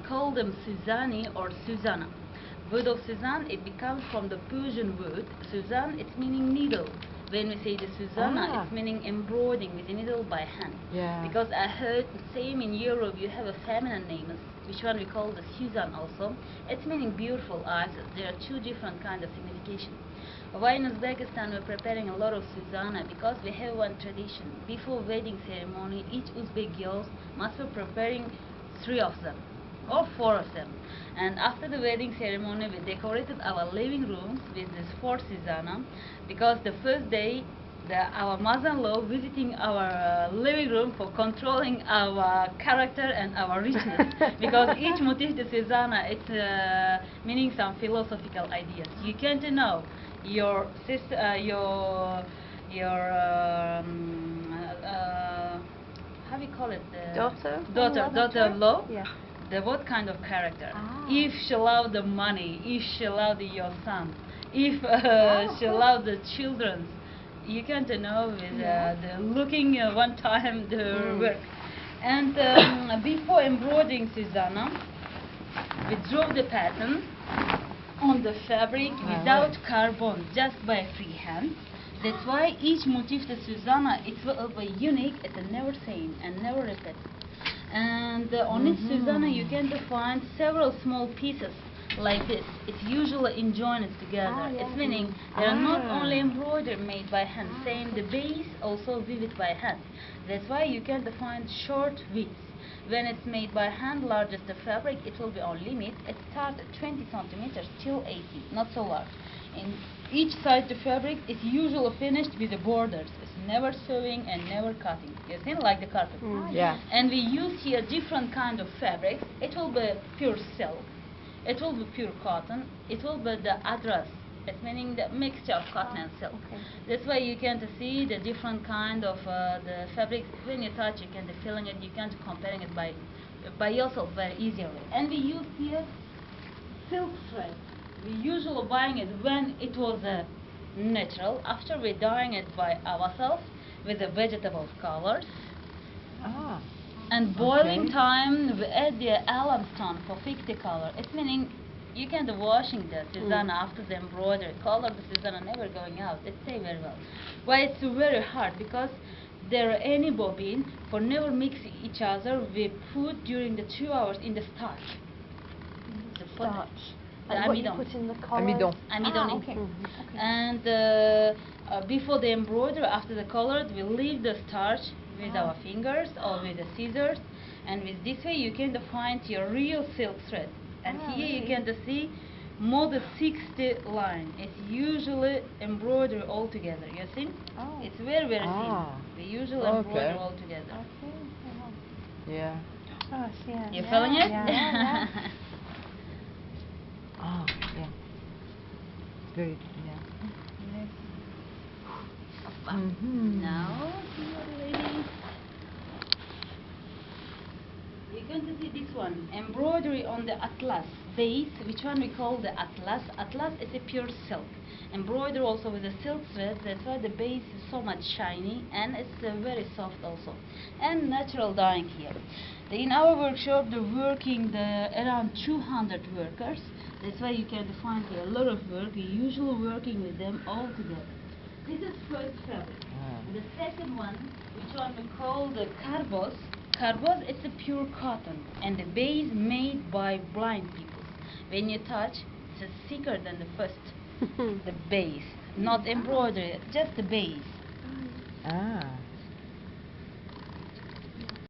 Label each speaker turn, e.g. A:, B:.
A: call them Suzani or Suzana. Word of Suzan, it becomes from the Persian word. Suzan, it's meaning needle. When we say the Suzana, it's meaning embroidering with a needle by hand.
B: Yeah.
A: Because I heard same in Europe, you have a feminine name, which one we call the Suzan also. It's meaning beautiful eyes. There are two different kinds of signification. Why in Uzbekistan we're preparing a lot of Suzana? Because we have one tradition. Before wedding ceremony, each Uzbek girls must be preparing 3 of them or 4 of them. And after the wedding ceremony, we decorated our living rooms with this 4 Suzana, because the first day our mother-in-law visiting our living room for controlling our character and our richness. Because each motif, the Suzana, it's meaning some philosophical ideas. You can't know your sister, how we call it? Daughter-in-law.
B: Yeah.
A: What kind of character? If she loved the money, if she loved your son, if she loved the children, you can't know with the looking one time the work. And before embroidering Suzana, we drew the pattern on the fabric without carbon, just by freehand. That's why each motif, the Suzana, it's unique, it's never same and never repeated. And on each Suzana you can find several small pieces like this. It's usually joined together. It's meaning they are not only embroidered, made by hand. Same the base also weaved by hand. That's why you can find short widths. When it's made by hand, largest the fabric, it will be on limit. It starts at 20 centimeters till 80, not so large. In each side the fabric is usually finished with the borders. It's never sewing and never cutting. You see, like the carpet.
B: Yeah.
A: And we use here different kind of fabrics. It will be pure silk. It will be pure cotton. It will be the adras. It's meaning the mixture of cotton and silk. That's why you can see the different kind of the fabrics. When you touch, you can feeling it. You can comparing it by yourself very easily. And we use here silk thread. We usually buying it when it was natural. After we dyeing it by ourselves with the vegetable colors. And boiling time, we add the alum stone for fix the color. It's meaning you can washing the Suzana after the embroidery color. The Suzana never going out. It stay very well. Why it's very hard? Because there are any bobbin for never mix each other. We put during the 2 hours in the starch. The
C: Starch.
A: The
C: And what you
A: amidon.
C: put in the collar?
A: Amidon. And before the embroidery, after the colored, we leave the starch with our fingers or with the scissors, and with this way you can find your real silk thread. And here you can see more than 60 line. It's usually embroidery all together. You see? It's very thin. We usually embroider all together.
B: Yeah.
C: Oh, yeah.
A: You feeling it?
C: Yeah.
B: Yeah. Very,
A: Now, ladies, you're going to see this one, embroidery on the atlas base, which one we call the atlas. Atlas is a pure silk. Embroidery also with a silk thread, that's why the base is so much shiny and it's very soft also. And natural dyeing here. In our workshop, they're working around 200 workers. That's why you can find here a lot of work. We're usually working with them all together. This is first fabric. The second one, which one we call the karbos. Karbos is a pure cotton and the base made by blind people. When you touch, it's thicker than the first, the base, not embroidery, just the base.